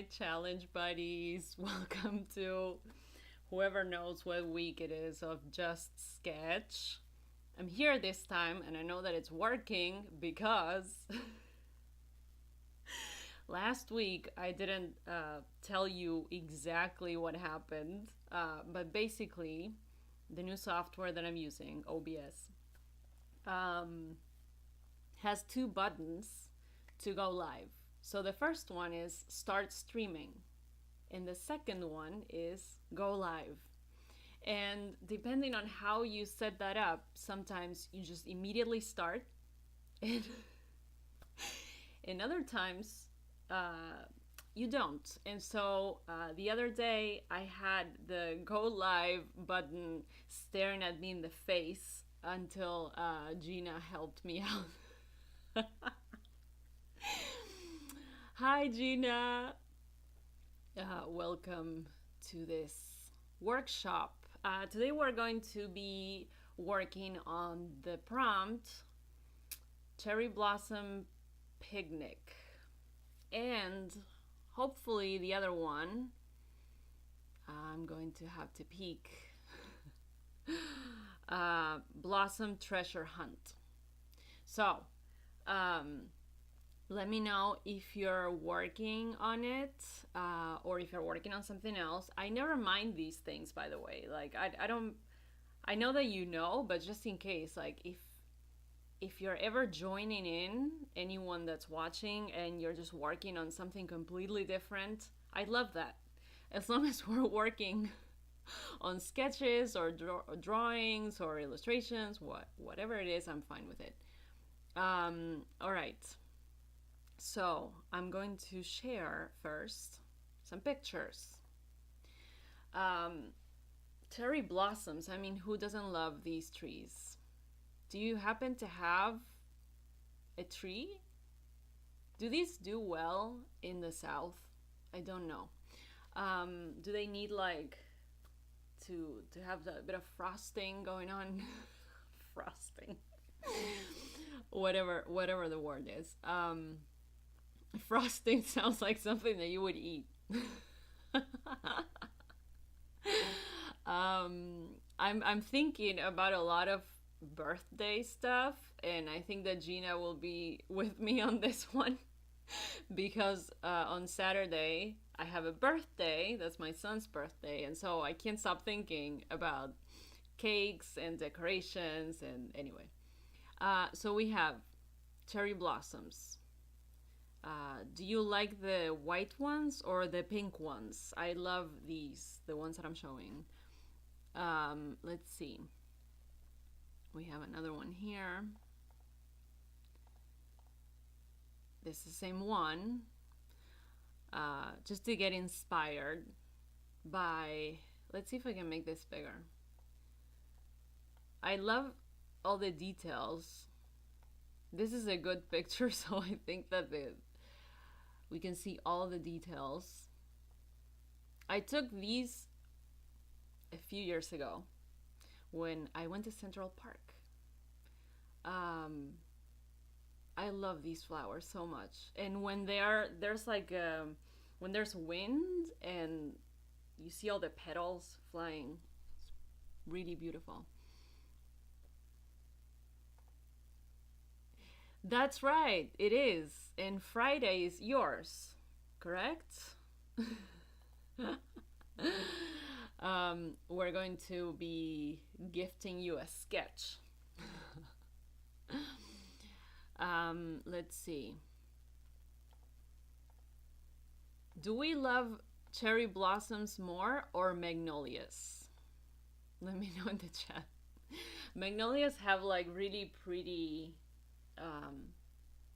challenge buddies. Welcome to whoever knows what week it is of Just Sketch. I'm here this time and I know that it's working because last week I didn't tell you exactly what happened, but basically, the new software that I'm using, OBS, um, has two buttons to go live. So the first one is start streaming, and the second one is go live. And depending on how you set that up, sometimes you just immediately start, and in other times, you don't. And so the other day, I had the go live button staring at me in the face until Gina helped me out. Hi, Gina. Welcome to this workshop. Today, we're going to be working on the prompt Cherry Blossom Picnic, and hopefully, the other one. I'm going to have to peek. Blossom Treasure Hunt. So, um, let me know if you're working on it or if you're working on something else. I never mind these things, by the way. Like, I don't, I know that you know, but just in case, like, if you're ever joining in, anyone that's watching, and you're just working on something completely different, I love that. As long as we're working on sketches or drawings or illustrations, whatever it is, I'm fine with it. All right. So I'm going to share first some pictures. Cherry blossoms. I mean, who doesn't love these trees? Do you happen to have a tree? Do these do well in the South? I don't know. Do they need like to have a bit of frosting going on? Frosting. Whatever the word is. Frosting sounds like something that you would eat. I'm thinking about a lot of birthday stuff, and I think that Gina will be with me on this one because on Saturday I have a birthday. That's my son's birthday, and so I can't stop thinking about cakes and decorations. And anyway, so we have cherry blossoms. Do you like the white ones or the pink ones? I love these, the ones that I'm showing. Let's see. We have another one here. This is the same one. Just to get inspired by, let's see if I can make this bigger. I love all the details. This is a good picture, so I think that we can see all the details. I took these a few years ago when I went to Central Park. I love these flowers so much, and when there's like when there's wind and you see all the petals flying, it's really beautiful. That's right, it is. And Friday is yours, correct? We're going to be gifting you a sketch. Let's see. Do we love cherry blossoms more or magnolias? Let me know in the chat. Magnolias have like really pretty, um,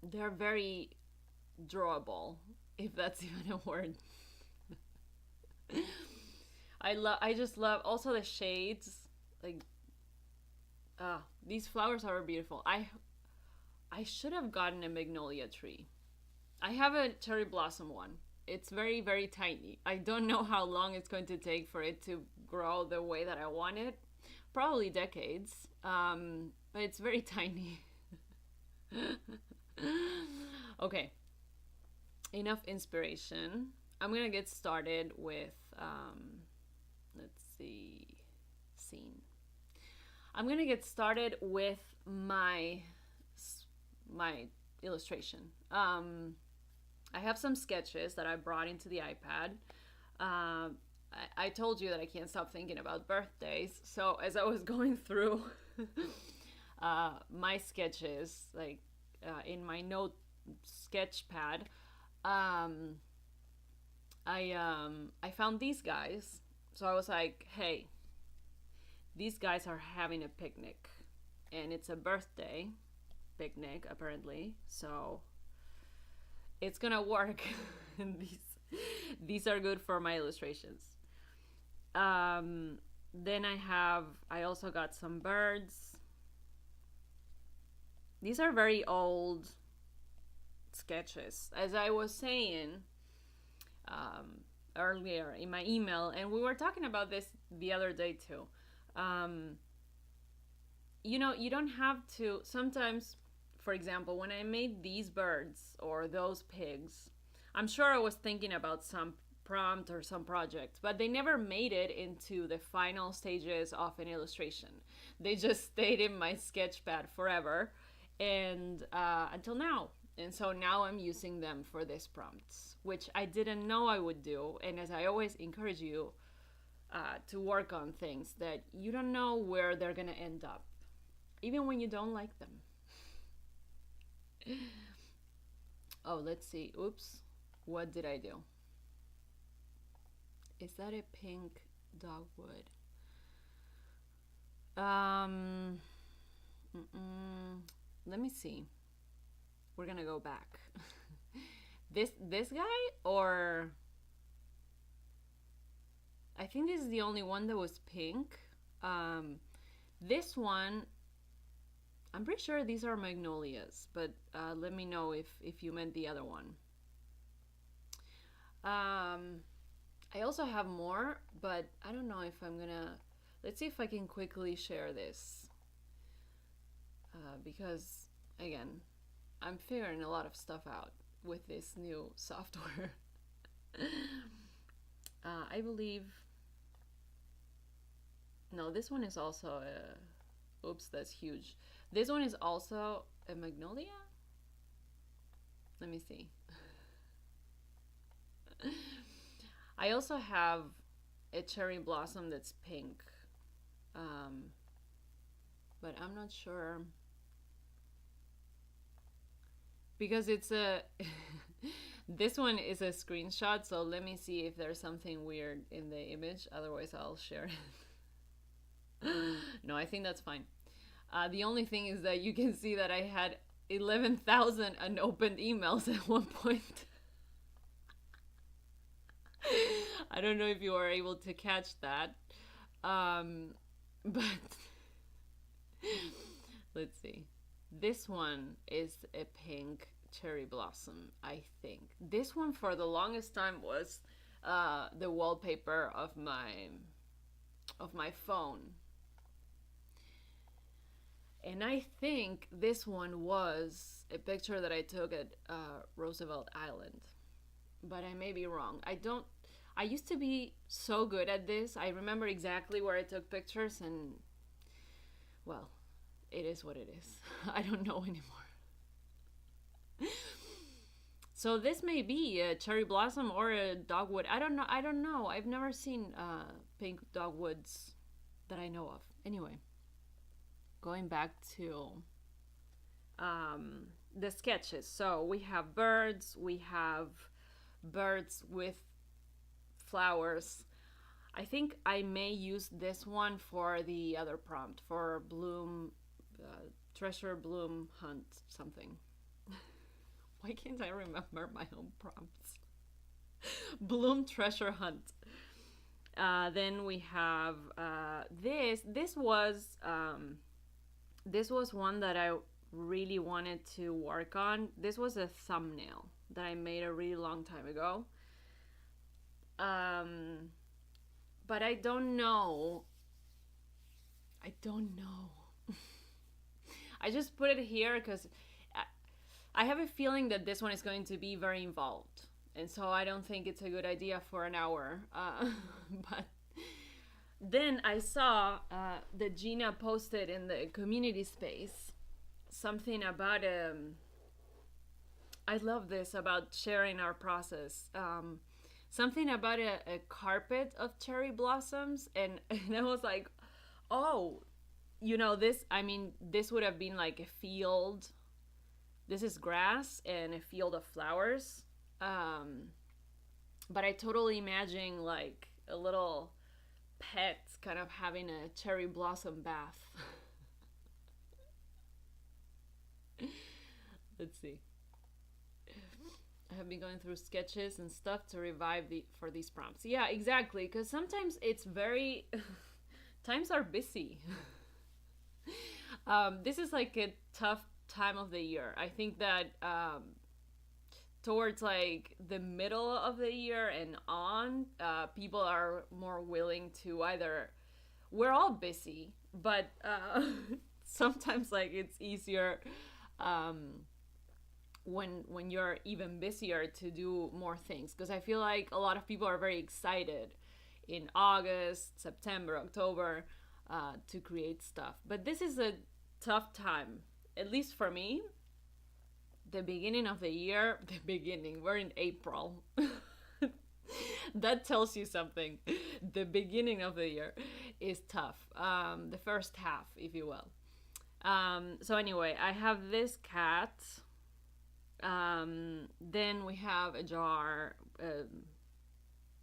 they're very drawable, if that's even a word. I just love also the shades. Like these flowers are beautiful. I should have gotten a magnolia tree. I have a cherry blossom one. It's very, very tiny. I don't know how long it's going to take for it to grow the way that I want it. Probably decades. But it's very tiny. Okay. Enough inspiration. I'm gonna get started with, let's see, scene. I'm gonna get started with my my illustration. I have some sketches that I brought into the iPad. I told you that I can't stop thinking about birthdays. So as I was going through my sketches, like in my note sketch pad, um, I found these guys. So I was like, hey, these guys are having a picnic, and it's a birthday picnic apparently. So it's gonna work. And these are good for my illustrations. Then I also got some birds. These are very old sketches. As I was saying earlier in my email, and we were talking about this the other day too. You don't have to. Sometimes, for example, when I made these birds or those pigs, I'm sure I was thinking about some prompt or some project, but they never made it into the final stages of an illustration. They just stayed in my sketchpad forever, and until now. And so now I'm using them for these prompts, which I didn't know I would do. And as I always encourage you to work on things that you don't know where they're gonna end up, even when you don't like them. Oh, let's see. Oops. What did I do? Is that a pink dogwood? Let me see. We're gonna go back. This guy, or I think this is the only one that was pink. This one, I'm pretty sure these are magnolias, but let me know if you meant the other one. I also have more, but I don't know if I'm gonna. Let's see if I can quickly share this. Because, again, I'm figuring a lot of stuff out with this new software. I believe. No, this one is also a. Oops, that's huge. This one is also a magnolia? Let me see. I also have a cherry blossom that's pink. But I'm not sure. Because it's a. This one is a screenshot, so let me see if there's something weird in the image. Otherwise, I'll share it. No, I think that's fine. The only thing is that you can see that I had 11,000 unopened emails at one point. I don't know if you are able to catch that. But let's see. This one is a pink cherry blossom, I think. This one for the longest time was the wallpaper of my phone. And I think this one was a picture that I took at Roosevelt Island. But I may be wrong. I used to be so good at this. I remember exactly where I took pictures, and well, it is what it is. I don't know anymore. So this may be a cherry blossom or a dogwood. I don't know. I've never seen pink dogwoods that I know of. Anyway, going back to the sketches. So we have birds. We have birds with flowers. I think I may use this one for the other prompt, for Bloom, Treasure Bloom Hunt something. Why can't I remember my own prompts? Bloom Treasure Hunt. Then we have this. This was one that I really wanted to work on. This was a thumbnail that I made a really long time ago. But I don't know. I just put it here because I have a feeling that this one is going to be very involved. And so I don't think it's a good idea for an hour. But then I saw that Gina posted in the community space something about I love this about sharing our process. Something about a carpet of cherry blossoms, and I was like, oh, this. I mean, this would have been like a field. This is grass and a field of flowers. Um, but I totally imagine like a little pet kind of having a cherry blossom bath. Let's see. I have been going through sketches and stuff to revive for these prompts. Yeah, exactly. Because sometimes it's very times are busy. This is like a tough time of the year. I think that towards like the middle of the year and on, people are more willing to either. We're all busy, but sometimes like it's easier. When you're even busier to do more things, because I feel like a lot of people are very excited in August, September, October, to create stuff, but this is a tough time, at least for me. The beginning of the year, we're in April. That tells you something. The beginning of the year is tough, the first half, if you will. So anyway, I have this cat. Then we have a jar,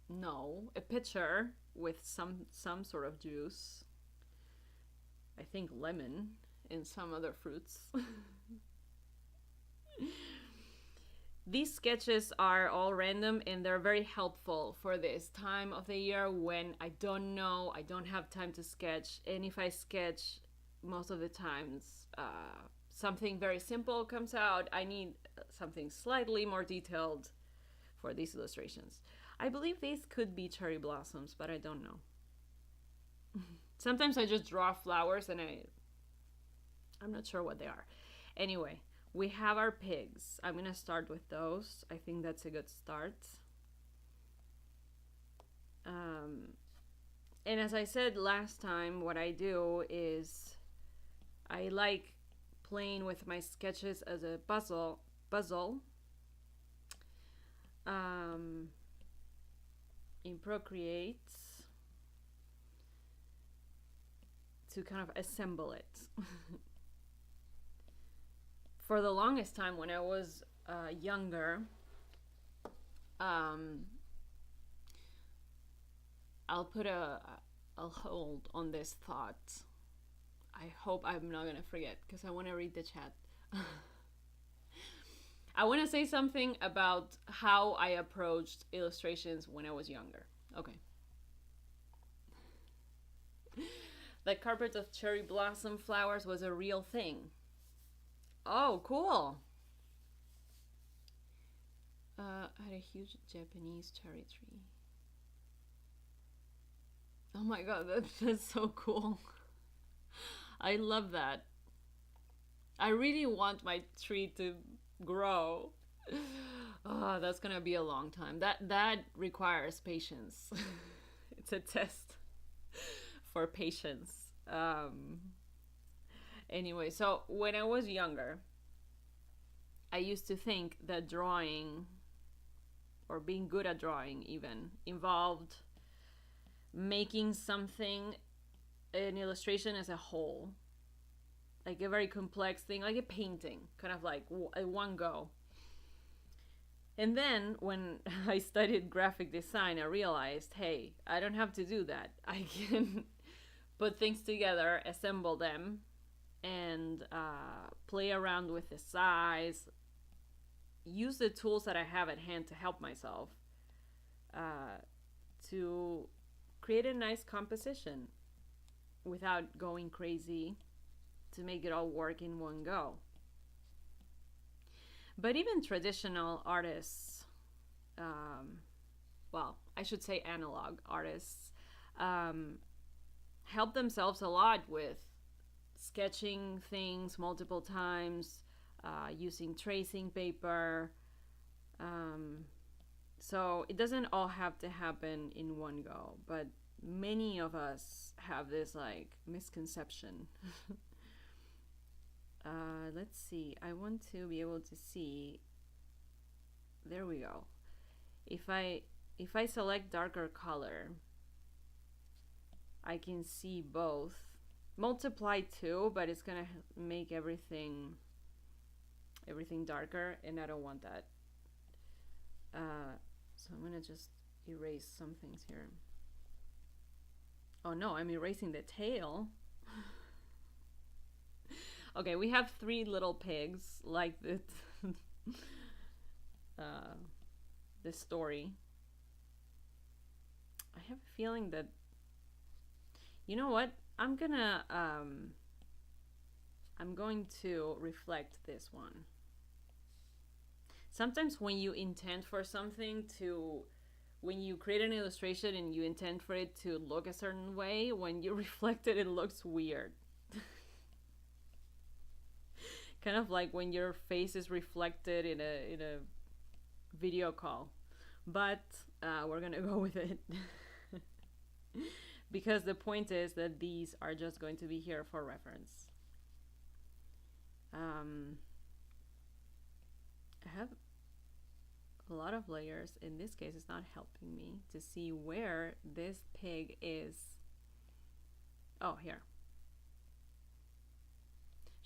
no, a pitcher with some sort of juice. I think lemon and some other fruits. These sketches are all random and they're very helpful for this time of the year when I don't know, I don't have time to sketch, and if I sketch, most of the times something very simple comes out. I need something slightly more detailed for these illustrations. I believe these could be cherry blossoms, but I don't know. Sometimes I just draw flowers and I'm not sure what they are. Anyway, we have our pigs. I'm gonna start with those. I think that's a good start. And as I said last time, what I do is I like playing with my sketches as a puzzle. In Procreate to kind of assemble it. For the longest time when I was younger, I'll hold on this thought. I hope I'm not gonna forget because I want to read the chat. I want to say something about how I approached illustrations when I was younger. Okay. The carpet of cherry blossom flowers was a real thing. Oh, cool. I had a huge Japanese cherry tree. Oh my god, that's so cool. I love that. I really want my tree to grow. Oh, that's gonna be a long time. That requires patience. It's a test for patience. Anyway, so when I was younger, I used to think that drawing, or being good at drawing even, involved making something, an illustration as a whole, like a very complex thing, like a painting, kind of like a one go. And then when I studied graphic design, I realized, hey, I don't have to do that. I can put things together, assemble them, and play around with the size, use the tools that I have at hand to help myself to create a nice composition without going crazy to make it all work in one go. But even traditional artists, well, I should say analog artists, help themselves a lot with sketching things multiple times, using tracing paper, So it doesn't all have to happen in one go, but many of us have this like misconception. Let's see. I want to be able to see. There we go. If I select darker color, I can see both. Multiply too, but it's gonna make everything darker, and I don't want that. So I'm gonna just erase some things here. Oh no, I'm erasing the tail. Okay, we have 3 little pigs like this. This story. I have a feeling that, you know what? I'm going to reflect this one. Sometimes when you intend for something to, when you create an illustration and you intend for it to look a certain way, when you reflect it, it looks weird. Kind of like when your face is reflected in a video call. But we're gonna go with it. Because the point is that these are just going to be here for reference. I have a lot of layers. In this case, it's not helping me to see where this pig is. Oh, here.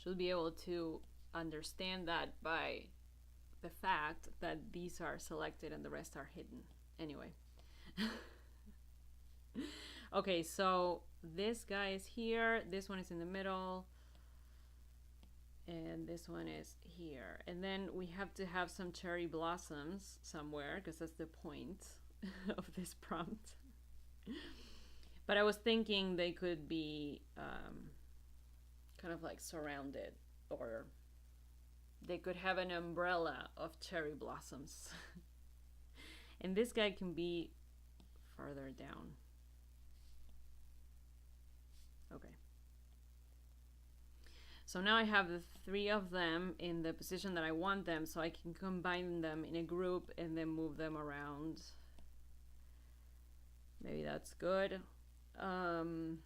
Should be able to understand that by the fact that these are selected and the rest are hidden. Anyway. Okay, so this guy is here, this one is in the middle, and this one is here. And then we have to have some cherry blossoms somewhere, because that's the point of this prompt. But I was thinking they could be kind of like surrounded, or they could have an umbrella of cherry blossoms. And this guy can be further down. Okay. So now I have the 3 of them in the position that I want them, so I can combine them in a group and then move them around. Maybe that's good. And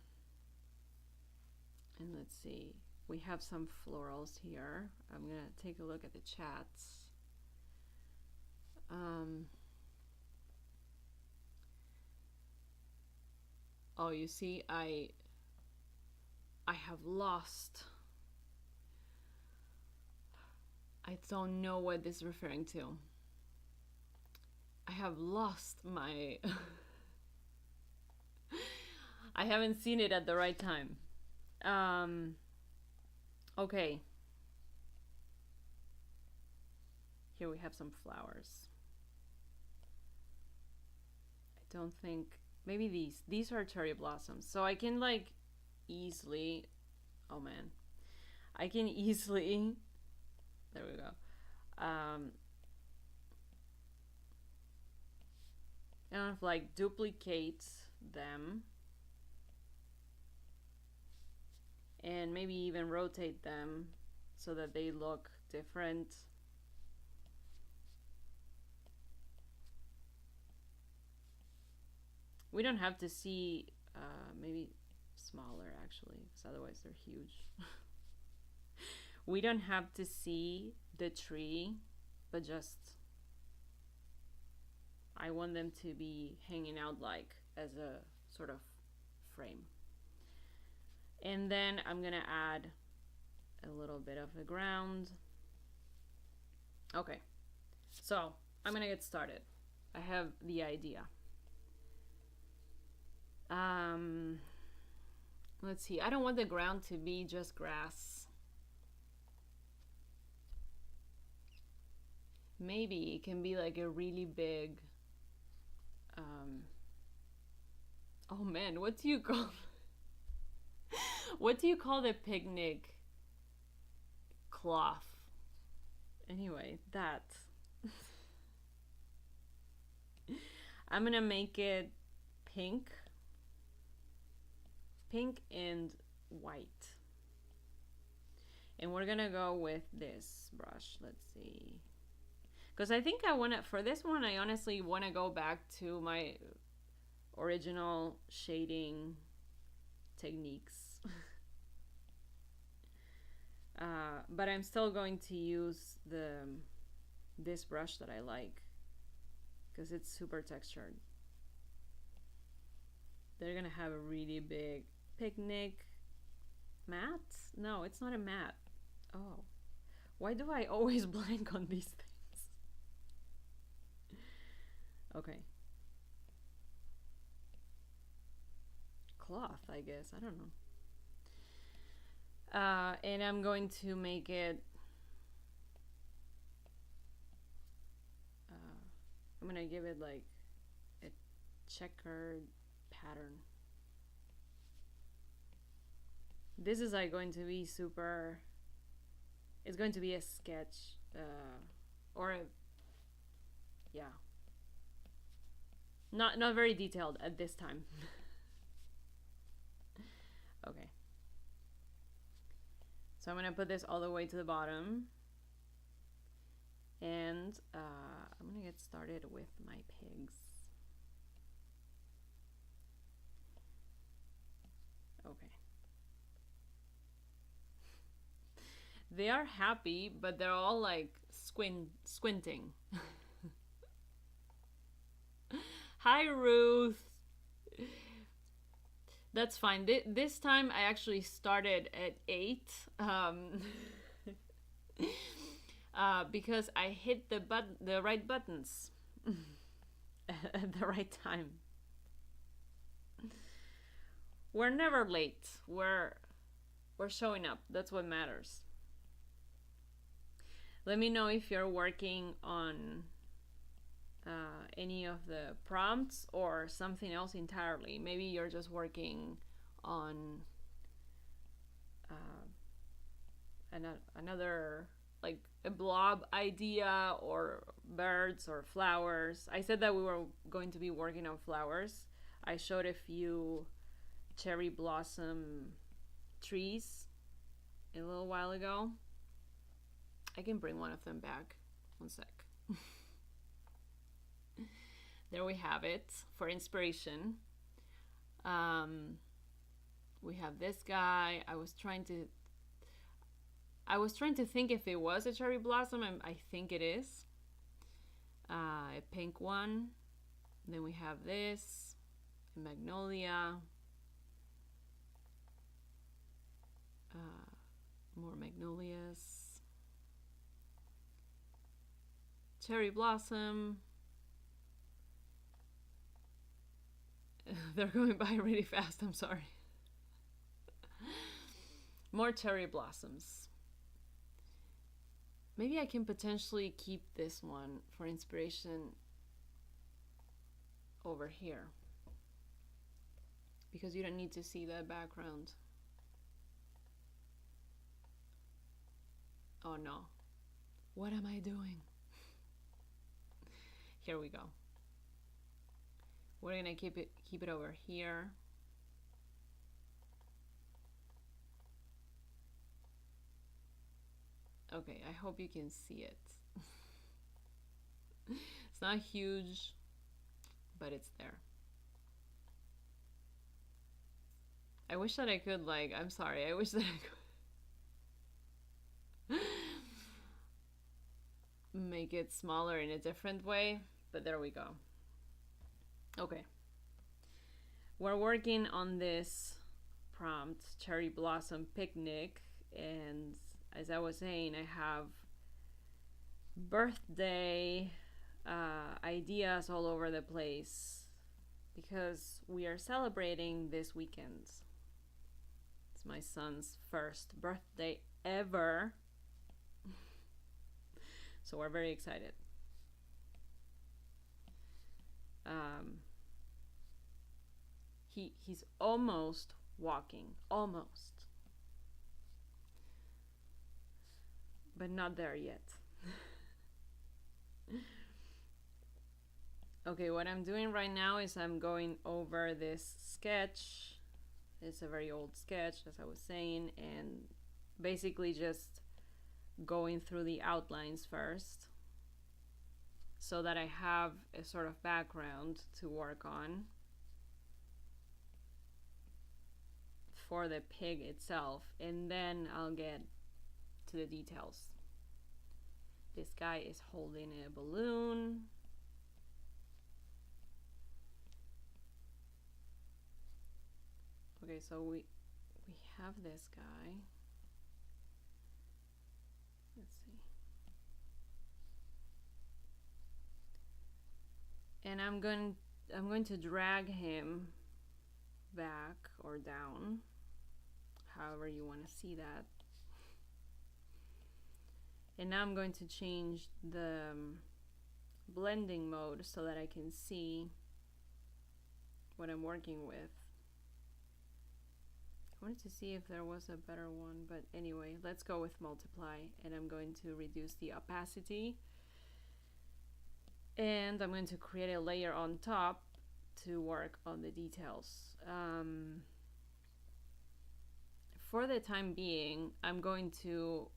let's see. We have some florals here. I'm gonna take a look at the chats. Oh, you see, I have lost. I don't know what this is referring to. I have lost my... I haven't seen it at the right time. Okay. Here we have some flowers. I don't think... Maybe these. These are cherry blossoms. So I can like easily... Oh man. I can easily... There we go. Kind of like duplicate them. And maybe even rotate them so that they look different. We don't have to see, maybe smaller actually, because otherwise they're huge. We don't have to see the tree, but just, I want them to be hanging out like as a sort of frame. And then I'm gonna add a little bit of the ground. Okay, so I'm gonna get started. I have the idea. Let's see, I don't want the ground to be just grass. Maybe it can be like a really big, oh man, what do you call what do you call the picnic cloth? Anyway, that. I'm gonna make it pink and white, and we're gonna go with this brush. Let's see, Because I think I want to, for this one, I honestly want to go back to my original shading techniques. But I'm still going to use this brush that I like because it's super textured. They're gonna have a really big picnic mat. No, it's not a mat. Oh, why do I always blank on these things? Okay. Cloth, I guess. I don't know. And I'm going to make it. I'm gonna give it like a checkered pattern. This is like going to be super. It's going to be a sketch, or a, yeah, not very detailed at this time. Okay. So I'm gonna put this all the way to the bottom, and I'm gonna get started with my pigs. Okay. They are happy, but they're all like squinting. Hi, Ruth. That's fine. This time I actually started at 8. Because I hit the right buttons at the right time. We're never late. We're showing up. That's what matters. Let me know if you're working on any of the prompts or something else entirely. Maybe you're just working on another, like a blob idea, or birds or flowers. I said that we were going to be working on flowers. I showed a few cherry blossom trees a little while ago. I can bring one of them back. One sec. There we have it for inspiration. We have this guy. I was trying to think if it was a cherry blossom, and I think it is. A pink one. Then we have this, a magnolia. More magnolias. Cherry blossom. They're going by really fast, I'm sorry. More cherry blossoms. Maybe I can potentially keep this one for inspiration over here, because you don't need to see that background. Oh no. What am I doing? Here we go. We're gonna keep it over here. Okay, I hope you can see it. It's not huge, but it's there. I wish that I could, like, I'm sorry, I wish that I could make it smaller in a different way, but there we go. Okay. We're working on this prompt, Cherry Blossom Picnic, and as I was saying, I have birthday ideas all over the place because we are celebrating this weekend. It's my son's first birthday ever. So we're very excited. He's almost walking, almost, but not there yet. Okay, what I'm doing right now is I'm going over this sketch. It's a very old sketch, as I was saying, and basically just going through the outlines first. so that I have a sort of background to work on for the pig itself, and then I'll get to the details. This guy is holding a balloon. Okay, so we have this guy. Let's see. And I'm going to drag him back or down, however you want to see that. And now I'm going to change the blending mode so that I can see what I'm working with. I wanted to see if there was a better one, but anyway, let's go with multiply, and I'm going to reduce the opacity, and I'm going to create a layer on top to work on the details. For the time being, I'm going to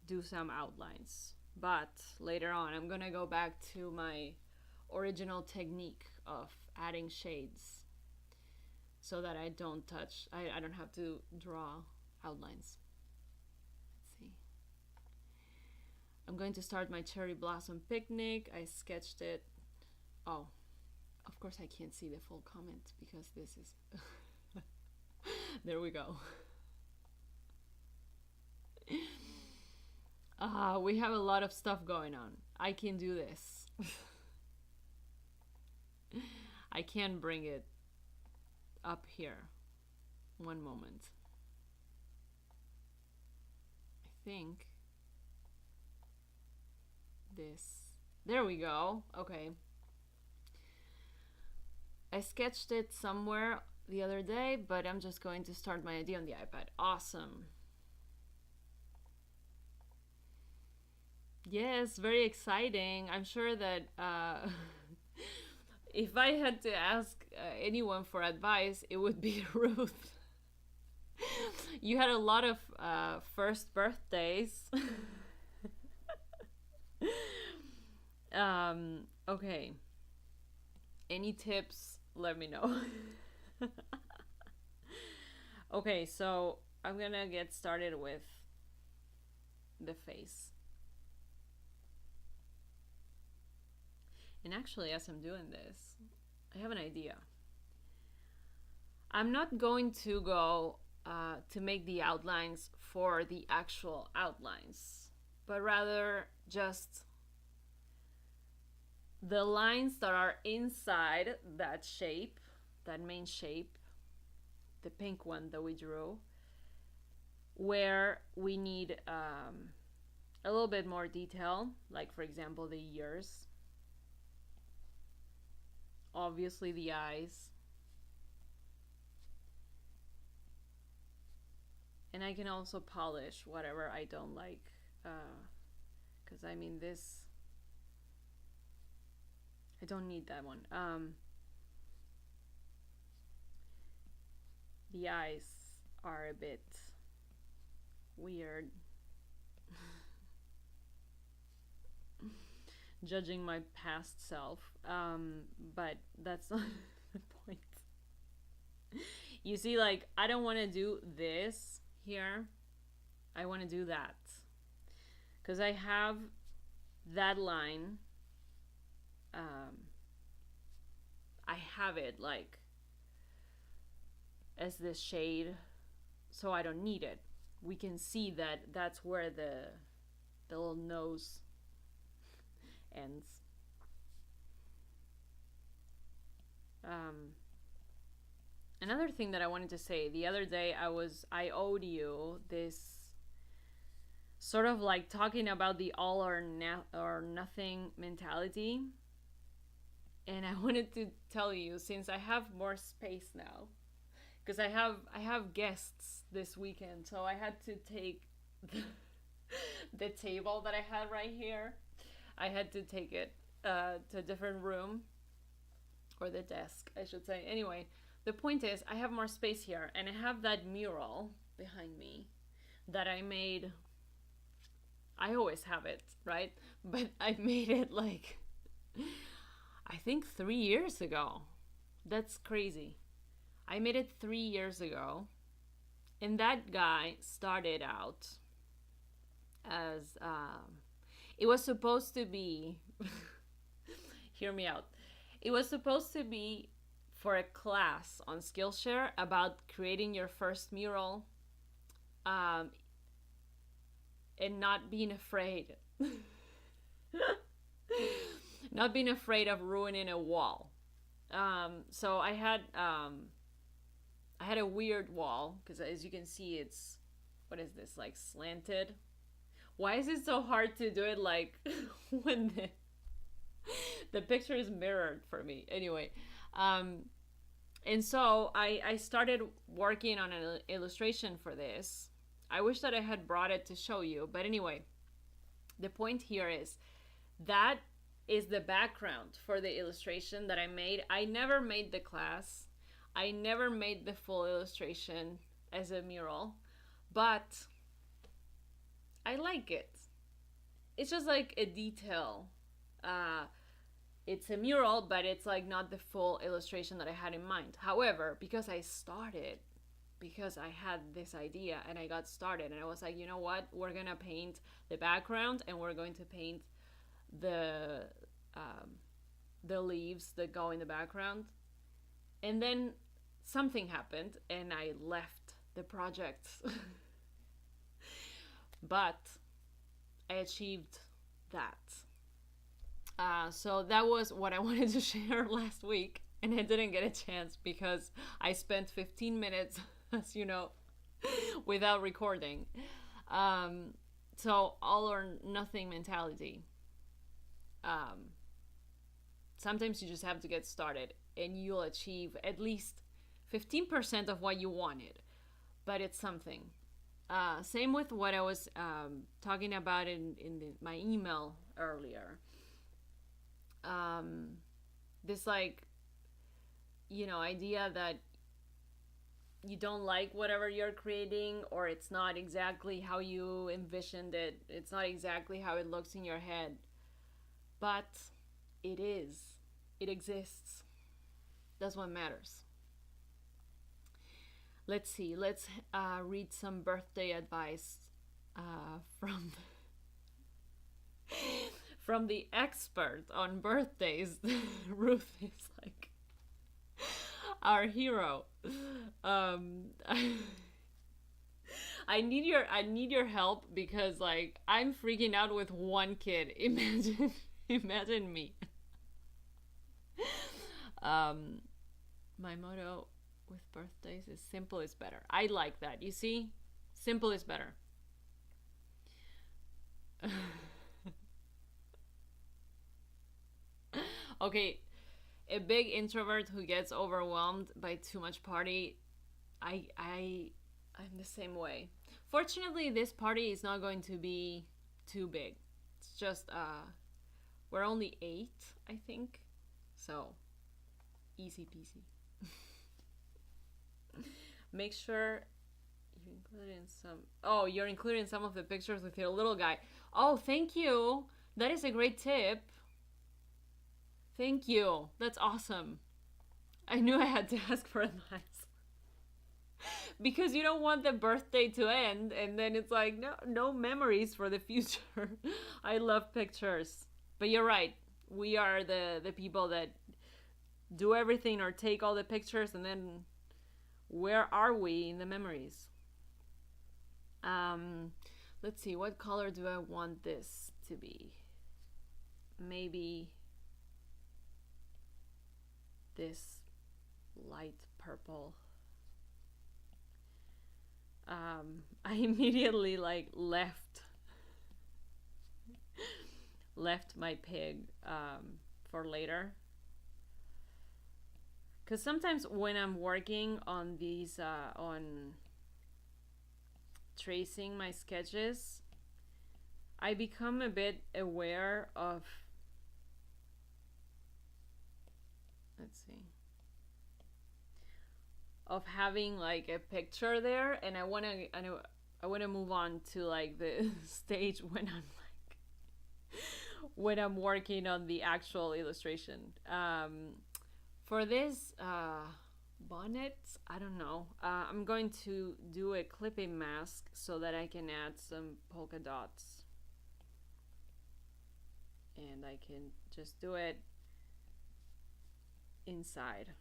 do some outlines, but later on I'm gonna go back to my original technique of adding shades so that I don't have to draw outlines. Let's see. I'm going to start my cherry blossom picnic. I sketched it. Oh, of course I can't see the full comment because this is there we go. We have a lot of stuff going on. I can do this. I can bring it up here. One moment. I think this. There we go. Okay. I sketched it somewhere the other day, but I'm just going to start my idea on the iPad. Awesome. Yes, very exciting. I'm sure that if I had to ask anyone for advice, it would be Ruth. You had a lot of first birthdays. Okay. Any tips? Let me know. Okay, so I'm gonna get started with the face. And actually, as I'm doing this, I have an idea. I'm not going to go to make the outlines for the actual outlines, but rather just the lines that are inside that shape, that main shape, the pink one that we drew, where we need a little bit more detail, like for example the ears. Obviously the eyes. And I can also polish whatever I don't like, because I mean this, I don't need that one. The eyes are a bit weird. Judging my past self, but that's not the point. You see, like, I don't want to do this here. I want to do that because I have that line. I have it like as this shade, so I don't need it. We can see that that's where the little nose ends. Another thing that I wanted to say, the other day I owed you this sort of like talking about the all or nothing mentality, and I wanted to tell you, since I have more space now, because I have guests this weekend, so I had to take the table that I had right here, I had to take it to a different room, or the desk I should say. Anyway, the point is I have more space here, and I have that mural behind me that I made. I always have it, right? But I made it like I think 3 years ago. That's crazy. I made it 3 years ago. And that guy started out as it was supposed to be hear me out. It was supposed to be for a class on Skillshare about creating your first mural, um, and not being afraid. Not being afraid of ruining a wall. So I had a weird wall because, as you can see, it's, what is this, like slanted? Why is it so hard to do it like when the picture is mirrored for me? Anyway, um, and so I started working on an illustration for this. I wish that I had brought it to show you, but anyway, the point here is that is the background for the illustration that I made. I never made the class. I never made the full illustration as a mural, but I like it. It's just like a detail. Uh, it's a mural, but it's like not the full illustration that I had in mind. However, because I had this idea and I got started and I was like, you know what? We're gonna paint the background and we're going to paint the um, the leaves that go in the background. And then something happened and I left the project. But I achieved that. So that was what I wanted to share last week, and I didn't get a chance because I spent 15 minutes, as you know, without recording. So all or nothing mentality. Sometimes you just have to get started, and you'll achieve at least 15% of what you wanted, but it's something. Same with what I was talking about in my email earlier. This, like, idea that you don't like whatever you're creating, or it's not exactly how you envisioned it, it's not exactly how it looks in your head, but it is. It exists. That's what matters. Let's see. Let's read some birthday advice from from the expert on birthdays. Ruth is like our hero. I need your help because, like, I'm freaking out with one kid. Imagine me. My motto with birthdays is simple is better. I like that. You see? Simple is better. Okay, a big introvert who gets overwhelmed by too much party. I'm the same way. Fortunately, this party is not going to be too big. It's just we're only 8, I think. So, easy peasy. Make sure you include in some. Oh, you're including some of the pictures with your little guy. Oh, thank you. That is a great tip. Thank you. That's awesome. I knew I had to ask for advice. Because you don't want the birthday to end and then it's like no memories for the future. I love pictures. But you're right. We are the people that do everything or take all the pictures, and then where are we in the memories? Let's see, what color do I want this to be? Maybe this light purple. I immediately left my pig for later. Because sometimes when I'm working on these, on tracing my sketches, I become a bit aware of, let's see, of having like a picture there, and I want to move on to like the stage when I'm like when I'm working on the actual illustration. For this bonnet, I don't know. I'm going to do a clipping mask so that I can add some polka dots. And I can just do it inside.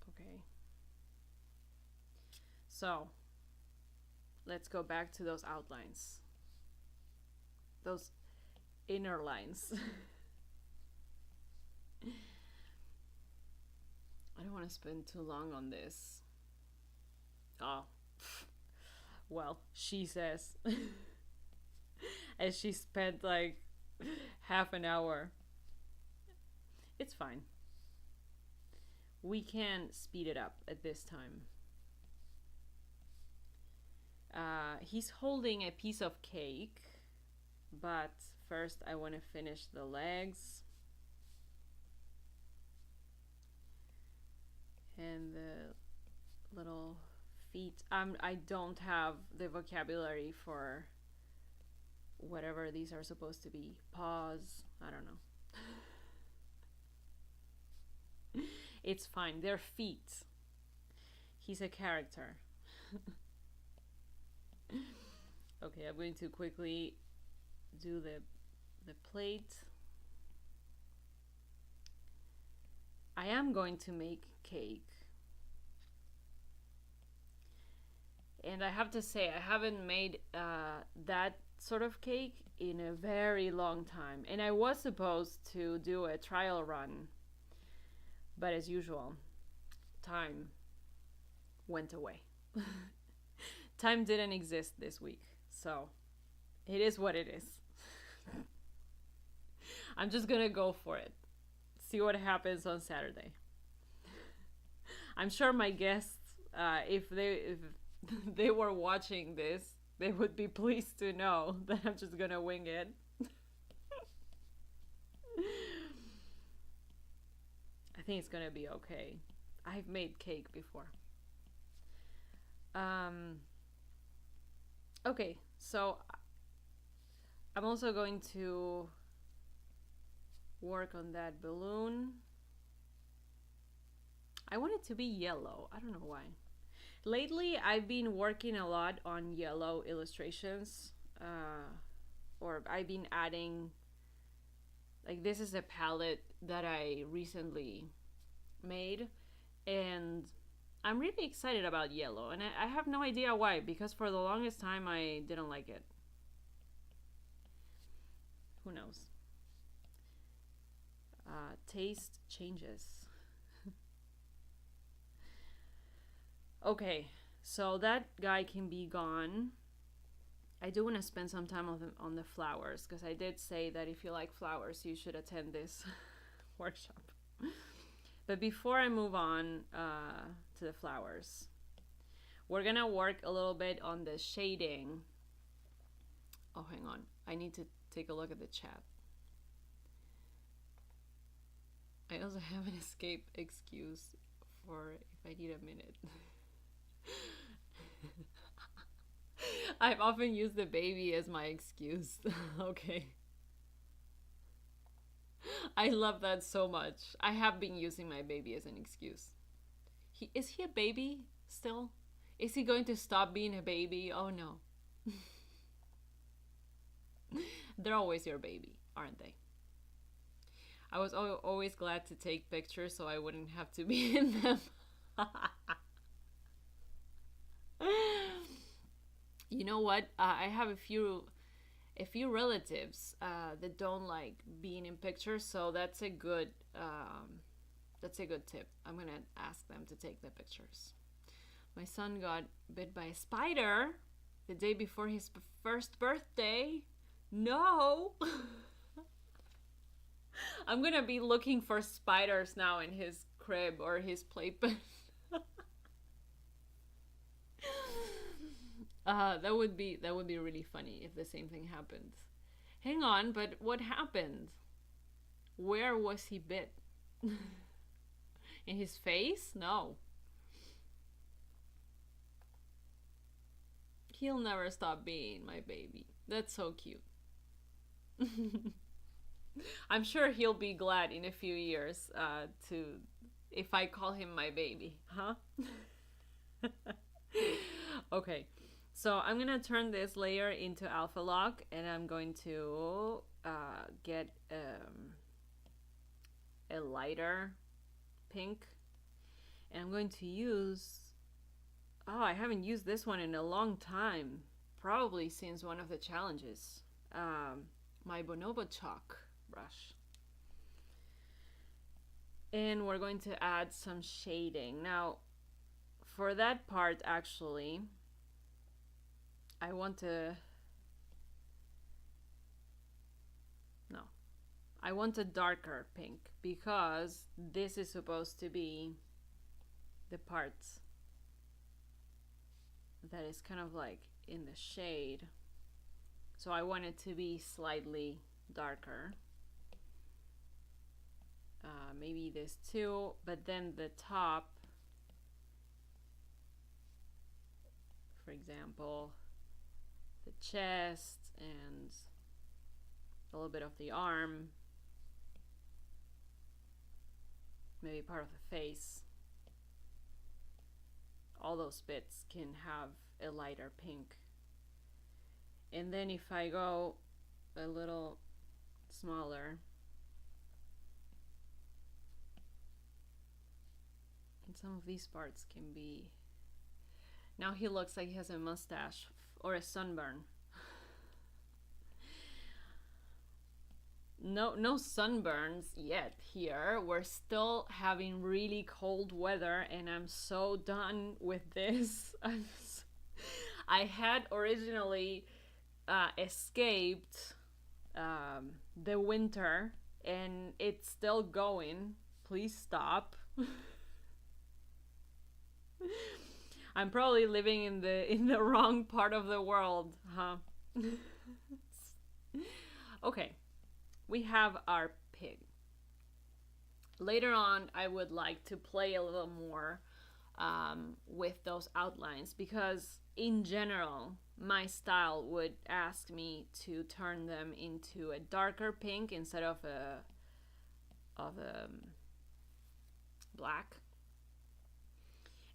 Okay. So, let's go back to those outlines. Those inner lines. I don't want to spend too long on this. Oh, well, she says. As she spent like half an hour. It's fine. We can speed it up at this time. He's holding a piece of cake, but first I want to finish the legs and the little feet. I don't have the vocabulary for whatever these are supposed to be. Paws, I don't know. It's fine, they're feet. He's a character. Okay, I'm going to quickly do the plate. I am going to make cake. And I have to say, I haven't made that sort of cake in a very long time. And I was supposed to do a trial run, but as usual, time went away. Time didn't exist this week, so it is what it is. I'm just gonna go for it. See what happens on Saturday. I'm sure my guests, if they were watching this, they would be pleased to know that I'm just gonna wing it. I think it's gonna be okay. I've made cake before. Okay, so I'm also going to work on that balloon. I want it to be yellow. I don't know why. Lately, I've been working a lot on yellow illustrations, or I've been adding, like, this is a palette that I recently made, and I'm really excited about yellow, and I have no idea why, because for the longest time I didn't like it. Who knows? Taste changes. Okay, so that guy can be gone. I do want to spend some time on the flowers, because I did say that if you like flowers, you should attend this workshop. But before I move on to the flowers, we're gonna work a little bit on the shading. Oh, hang on. I need to take a look at the chat. I also have an escape excuse for if I need a minute. I've often used the baby as my excuse. Okay. I love that so much. I have been using my baby as an excuse. Is he a baby still? Is he going to stop being a baby? Oh no. They're always your baby, aren't they? I was always glad to take pictures so I wouldn't have to be in them. You know what? I have a few relatives that don't like being in pictures, so that's a good tip. I'm gonna ask them to take the pictures. My son got bit by a spider the day before his first birthday. No. I'm gonna be looking for spiders now in his crib or his playpen. That would be really funny if the same thing happened. Hang on, but what happened? Where was he bit? In his face? No. He'll never stop being my baby. That's so cute. I'm sure he'll be glad in a few years to if I call him my baby, huh? Okay, so I'm gonna turn this layer into Alpha Lock, and I'm going to get a lighter pink, and I'm going to use. Oh, I haven't used this one in a long time, probably since one of the challenges. My Bonobo chalk brush. And we're going to add some shading. Now, for that part, actually, I want to... No. I want a darker pink because this is supposed to be the part that is kind of like in the shade. So I want it to be slightly darker. Maybe this too, but then the top, for example, the chest and a little bit of the arm, maybe part of the face, all those bits can have a lighter pink. And then if I go a little smaller, and some of these parts can be... Now he looks like he has a mustache or a sunburn. No sunburns yet here. We're still having really cold weather and I'm so done with this. I had originally escaped the winter and it's still going. Please stop. I'm probably living in the wrong part of the world, huh? Okay, we have our pig. Later on, I would like to play a little more with those outlines because in general, my style would ask me to turn them into a darker pink instead of a black.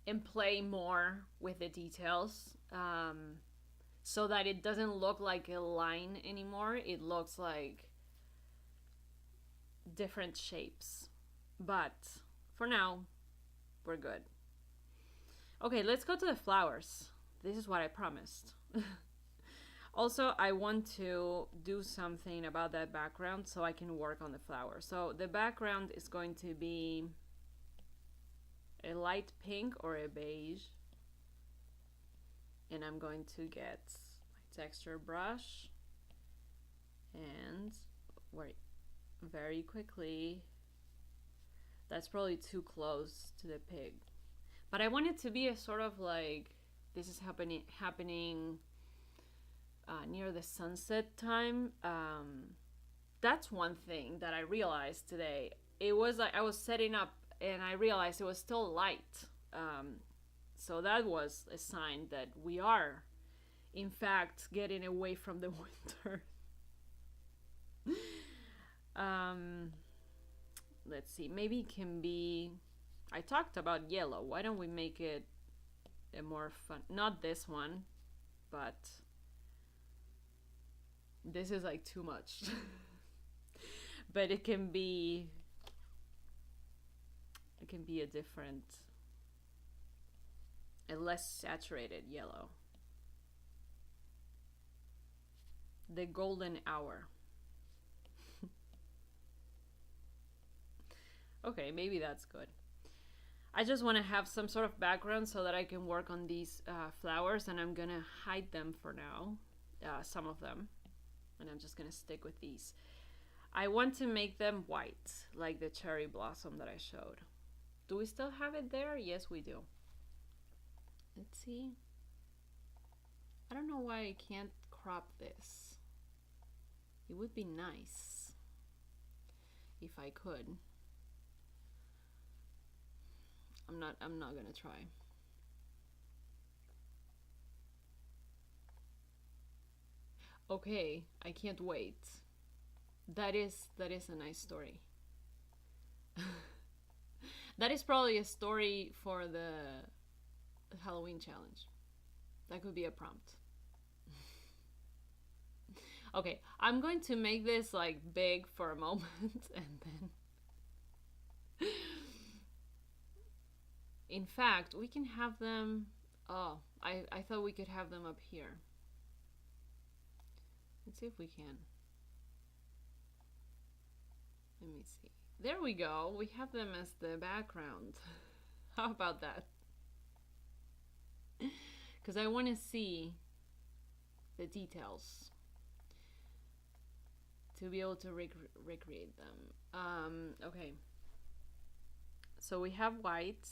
And play more with the details so that it doesn't look like a line anymore. It looks like different shapes. But for now, we're good. Okay, let's go to the flowers. This is what I promised. Also, I want to do something about that background so I can work on the flower. So the background is going to be a light pink or a beige, and I'm going to get my texture brush and wait, very quickly, that's probably too close to the pig, but I want it to be a sort of like this is happening near the sunset time. That's one thing that I realized today. It was like I was setting up and I realized it was still light. So that was a sign that we are, in fact, getting away from the winter. Let's see, maybe it can be... I talked about yellow. Why don't we make it a more fun... Not this one, but this is like too much. But it can be... It can be a different, a less saturated yellow. The golden hour. Okay, maybe that's good. I just want to have some sort of background so that I can work on these flowers, and I'm gonna hide them for now, some of them, and I'm just gonna stick with these. I want to make them white, like the cherry blossom that I showed. Do we still have it there? Yes, we do. Let's see. I don't know why I can't crop this. It would be nice if I could. I'm not gonna try. Okay, I can't wait. That is a nice story. That is probably a story for the Halloween challenge. That could be a prompt. Okay, I'm going to make this like big for a moment and then in fact, we can have them. Oh, I thought we could have them up here. Let's see if we can. Let me see. There we go. We have them as the background. How about that? Because I want to see the details to be able to recreate them. Okay. So we have white.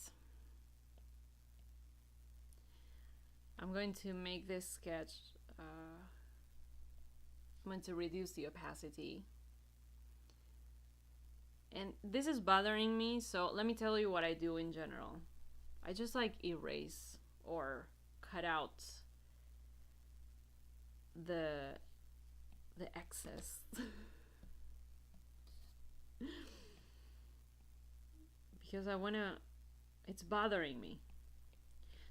I'm going to make this sketch. I'm going to reduce the opacity. And this is bothering me, so let me tell you what I do in general. I just like erase or cut out the excess. Because I want to, it's bothering me.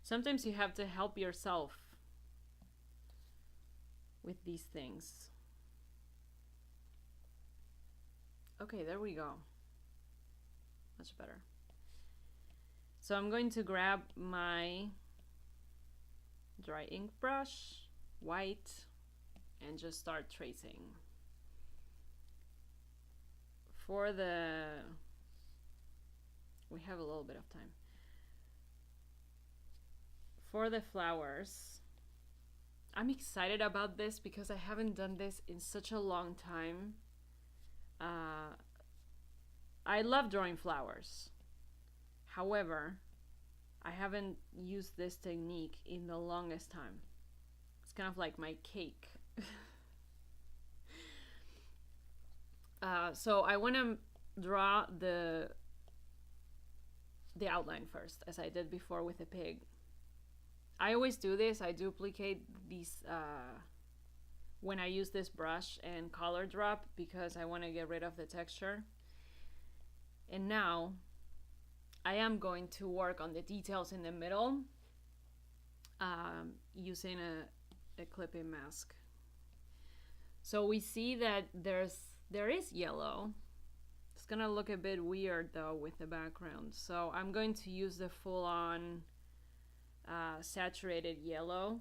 Sometimes you have to help yourself with these things. Okay, there we go. Much better. So I'm going to grab my dry ink brush, white, and just start tracing. For the, we have a little bit of time. For the flowers, I'm excited about this because I haven't done this in such a long time. I love drawing flowers. However, I haven't used this technique in the longest time. It's kind of like my cake. So I want to draw the outline first, as I did before with the pig. I always do this. I duplicate these when I use this brush and color drop because I want to get rid of the texture. And now I am going to work on the details in the middle using a clipping mask. So we see that there is yellow. It's gonna look a bit weird though with the background. So I'm going to use the full-on saturated yellow.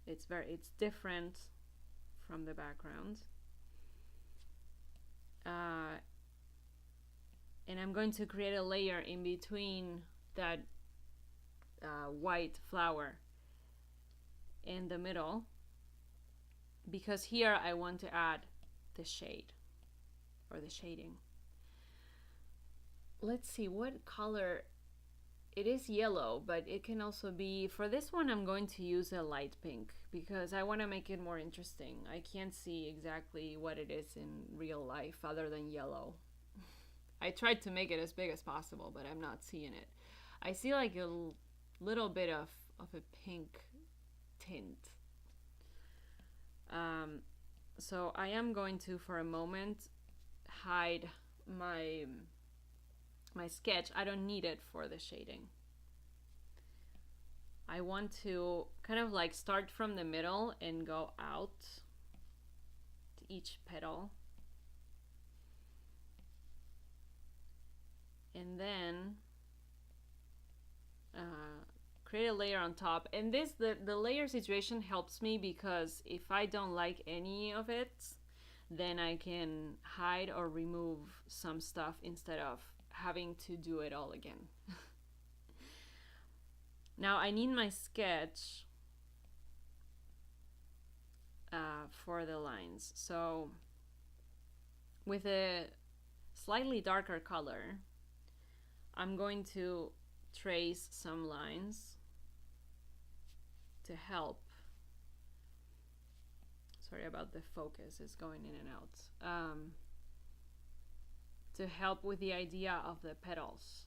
It's different from the background. And I'm going to create a layer in between that white flower in the middle, because here I want to add the shade or the shading. Let's see what color. It is yellow, but it can also be, for this one I'm going to use a light pink because I want to make it more interesting. I can't see exactly what it is in real life other than yellow. I tried to make it as big as possible, but I'm not seeing it. I see like a little bit of a pink tint. So I am going to, for a moment, hide my sketch. I don't need it for the shading. I want to kind of like start from the middle and go out to each petal. And then create a layer on top. And the layer situation helps me because if I don't like any of it, then I can hide or remove some stuff instead of having to do it all again. Now I need my sketch for the lines. So with a slightly darker color, I'm going to trace some lines to help. Sorry about the focus, it's going in and out. To help with the idea of the petals.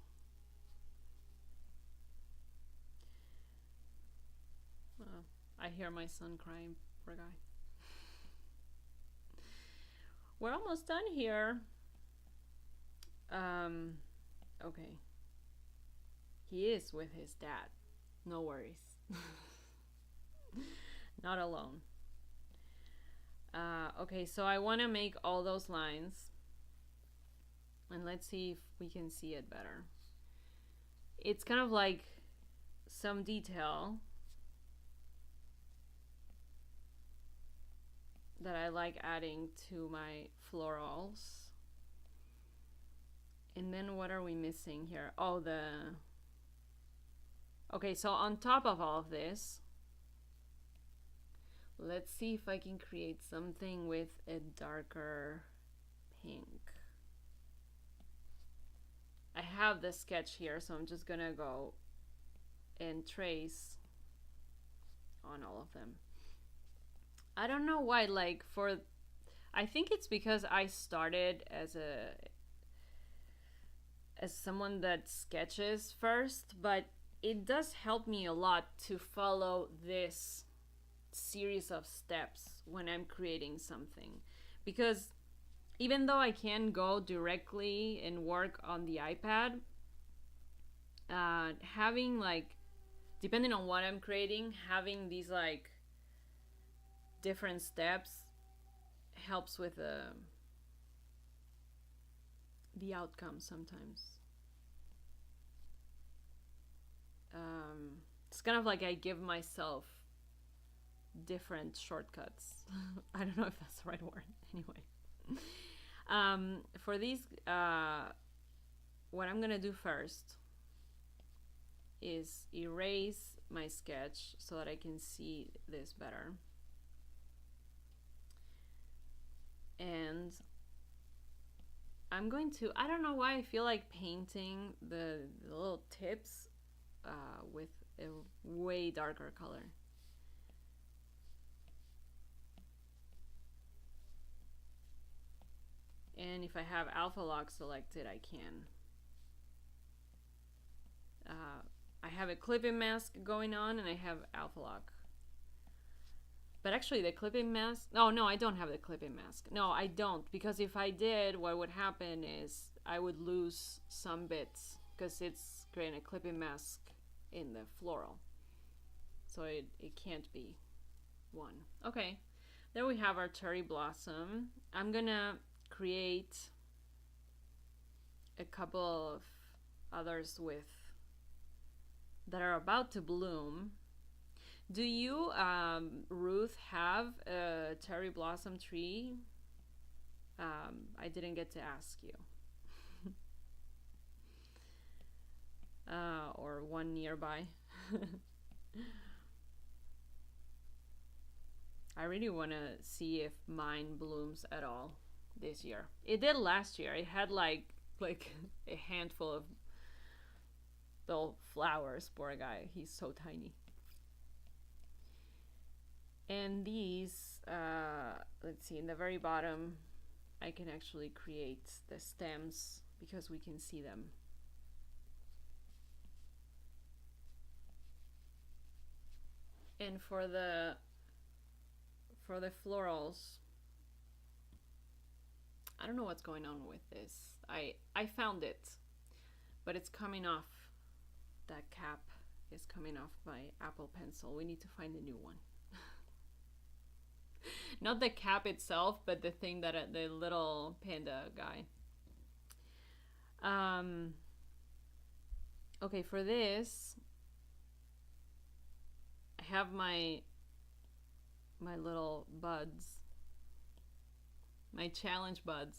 I hear my son crying. Poor guy. We're almost done here. Okay. He is with his dad. No worries. Not alone. Okay, so I want to make all those lines. And let's see if we can see it better. It's kind of like some detail that I like adding to my florals. And then what are we missing here? Oh, okay, so on top of all of this, let's see if I can create something with a darker pink. I have the sketch here, so I'm just gonna go and trace on all of them. I don't know why, like I think it's because I started as someone that sketches first, but it does help me a lot to follow this series of steps when I'm creating something, because even though I can go directly and work on the iPad, having like, depending on what I'm creating, having these like different steps helps with the outcome sometimes. It's kind of like I give myself different shortcuts. I don't know if that's the right word. Anyway. For these, what I'm gonna do first is erase my sketch so that I can see this better. And I'm going to, I don't know why I feel like painting the little tips with a way darker color. And if I have alpha lock selected, I can. I have a clipping mask going on and I have alpha lock. But actually the clipping mask, oh no, I don't have the clipping mask. No, I don't, because if I did, what would happen is I would lose some bits because it's creating a clipping mask in the floral. So it can't be one. Okay, there we have our cherry blossom. I'm gonna create a couple of others that are about to bloom. Do you, Ruth, have a cherry blossom tree? I didn't get to ask you. Or one nearby. I really want to see if mine blooms at all this year. It did last year. It had like a handful of little flowers. Poor guy. He's so tiny. And these, let's see, in the very bottom, I can actually create the stems because we can see them. And for the florals, I don't know what's going on with this. I found it, but it's coming off. That cap is coming off my Apple Pencil. We need to find a new one. Not the cap itself, but the thing that the little panda guy. Okay, for this, I have my little buds, my challenge buds.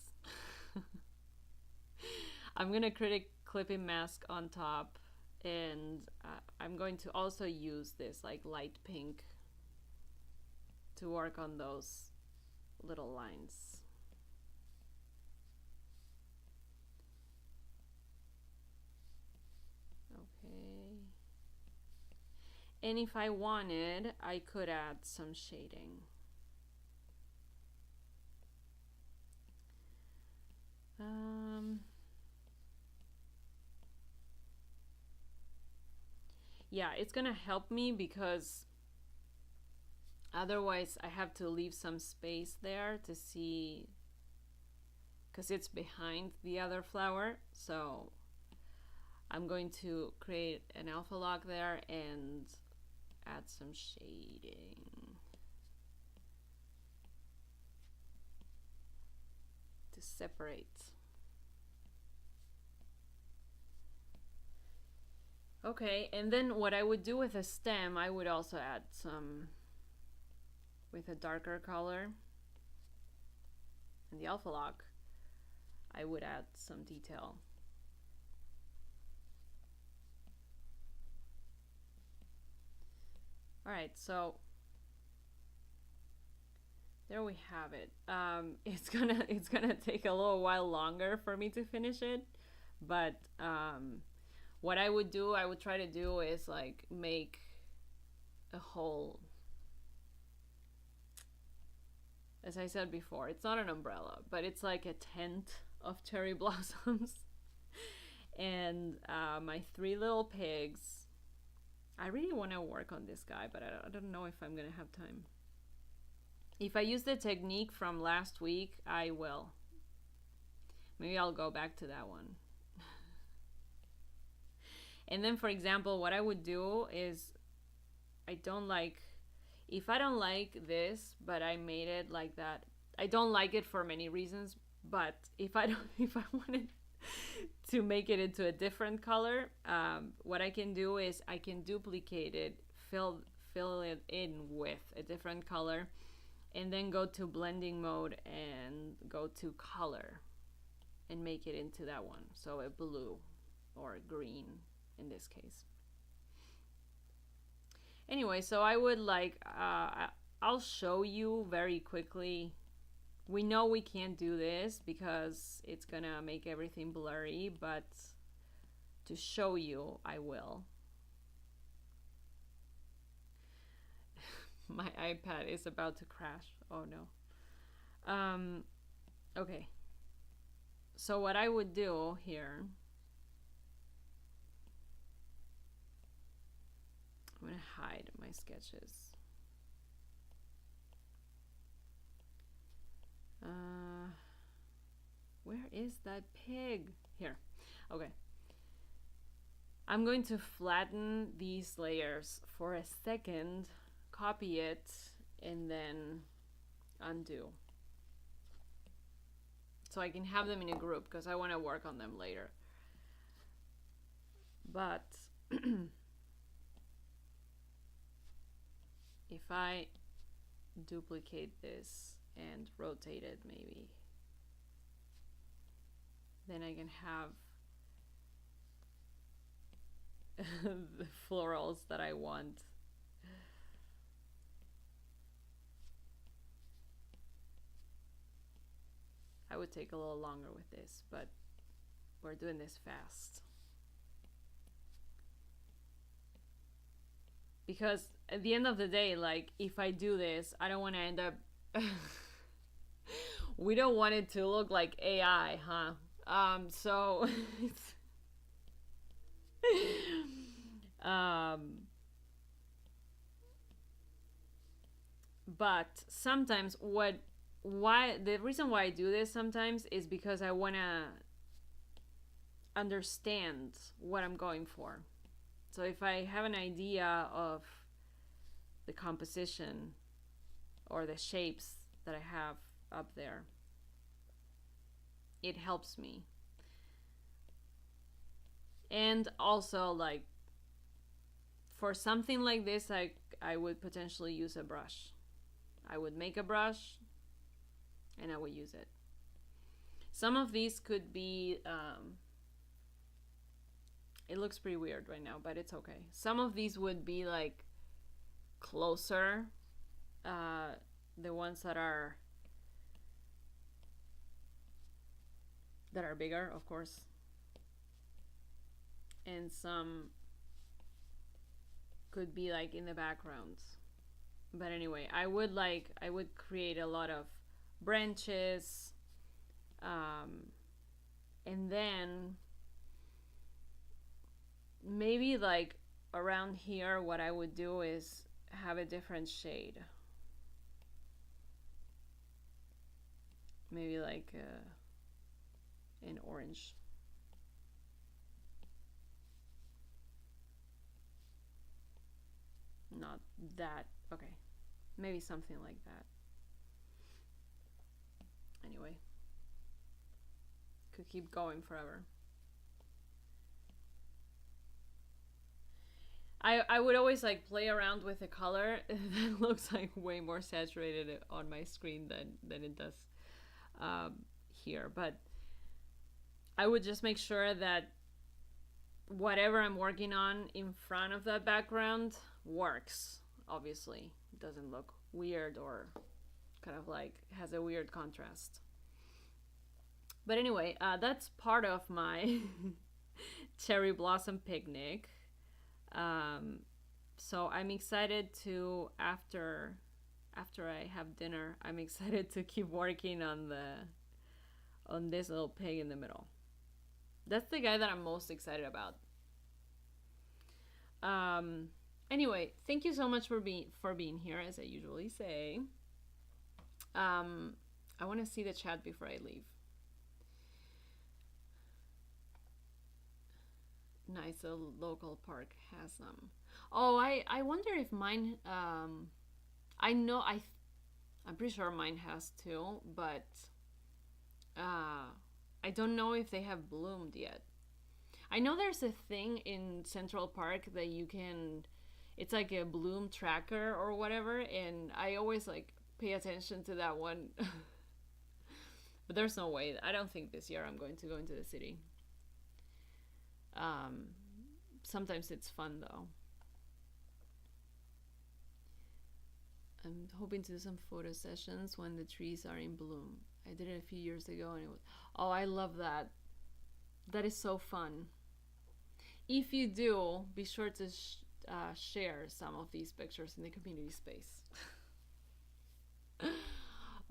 I'm gonna create a clipping mask on top, and I'm going to also use this like light pink to work on those little lines. Okay. And if I wanted, I could add some shading. Yeah, it's gonna help me because Otherwise, I have to leave some space there to see, because it's behind the other flower. So I'm going to create an alpha lock there and add some shading. To separate. Okay, and then what I would do with a stem, I would also add some with a darker color. In the alpha lock, I would add some detail. All right, so there we have it. It's gonna take a little while longer for me to finish it, but what I would do, I would try to do is like make a whole. As I said before, it's not an umbrella, but it's like a tent of cherry blossoms. And my 3 little pigs. I really want to work on this guy, but I don't know if I'm going to have time. If I use the technique from last week, I will. Maybe I'll go back to that one. And then, for example, what I would do is if I don't like this, but I made it like that, I don't like it for many reasons, but if I wanted to make it into a different color, what I can do is I can duplicate it, fill it in with a different color, and then go to blending mode and go to color and make it into that one. So a blue or a green in this case. Anyway, so I would I'll show you very quickly. We know we can't do this because it's gonna make everything blurry, but to show you, I will. My iPad is about to crash. Oh no. Okay. So what I would do here, I'm gonna hide my sketches. Where is that pig? Here. Okay. I'm going to flatten these layers for a second, copy it, and then undo. So I can have them in a group because I want to work on them later. But if I duplicate this and rotate it maybe, then I can have the florals that I want. I would take a little longer with this, but we're doing this fast. Because at the end of the day, like, if I do this, I don't want to end up we don't want it to look like AI, huh? So but sometimes the reason why I do this sometimes is because I want to understand what I'm going for. So if I have an idea of the composition or the shapes that I have up there, it helps me. And also, like, for something like this, I would potentially use a brush. I would make a brush and I would use it. Some of these could be it looks pretty weird right now, but it's okay. Some of these would be like closer, the ones that are bigger, of course, and some could be like in the background. But anyway, I would create a lot of branches, and then maybe like around here what I would do is have a different shade. maybe like an orange. Not that. Okay, maybe something like that. Anyway, could keep going forever. I would always like play around with the color that looks like way more saturated on my screen than it does here. But I would just make sure that whatever I'm working on in front of that background works. Obviously, it doesn't look weird or kind of like has a weird contrast. But anyway, that's part of my cherry blossom picnic. So I'm excited to after I have dinner, I'm excited to keep working on this little pig in the middle. That's the guy that I'm most excited about. Anyway, thank you so much for being here, as I usually say. I want to see the chat before I leave. Nice, a local park has them. Oh, I wonder if mine. I know I'm pretty sure mine has too, but I don't know if they have bloomed yet. I know there's a thing in Central Park that you can. It's like a bloom tracker or whatever, and I always like pay attention to that one. But there's no way. I don't think this year I'm going to go into the city. Sometimes it's fun though. I'm hoping to do some photo sessions when the trees are in bloom. I did it a few years ago and it was, oh, I love that. That is so fun. If you do, be sure to share some of these pictures in the community space.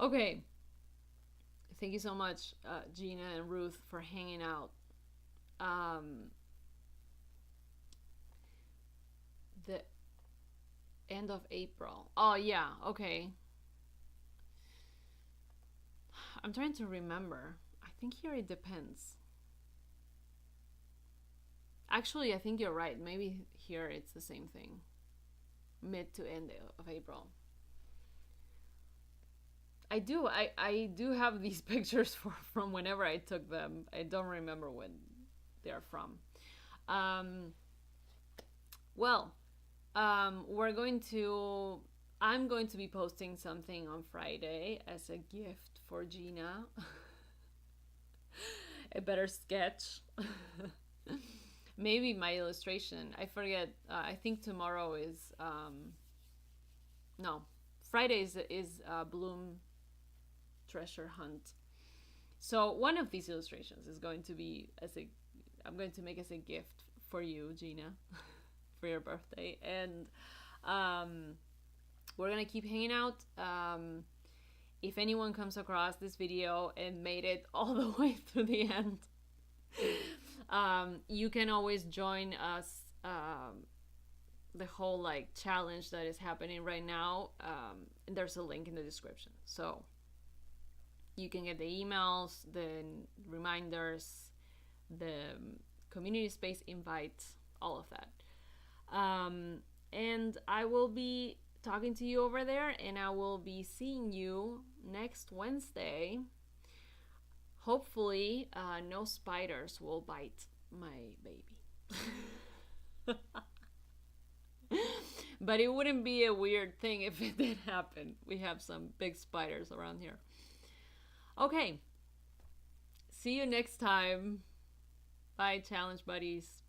Okay. Thank you so much, Gina and Ruth, for hanging out. The end of April. Oh, yeah, okay. I'm trying to remember. I think here it depends. Actually, I think you're right. Maybe here it's the same thing. Mid to end of April. I do have these pictures from whenever I took them. I don't remember when they're from. I'm going to be posting something on Friday as a gift for Gina. A better sketch. Maybe my illustration. I forget. I think tomorrow is no, Friday is Bloom Treasure Hunt. So one of these illustrations is going to be I'm going to make as a gift for you, Gina, for your birthday, and we're gonna keep hanging out. If anyone comes across this video and made it all the way through the end, you can always join us. The whole like challenge that is happening right now. And there's a link in the description, so you can get the emails, the reminders, the community space invites, all of that. And I will be talking to you over there, and I will be seeing you next Wednesday. Hopefully, no spiders will bite my baby. But it wouldn't be a weird thing if it did happen. We have some big spiders around here. Okay. See you next time. Bye, challenge buddies.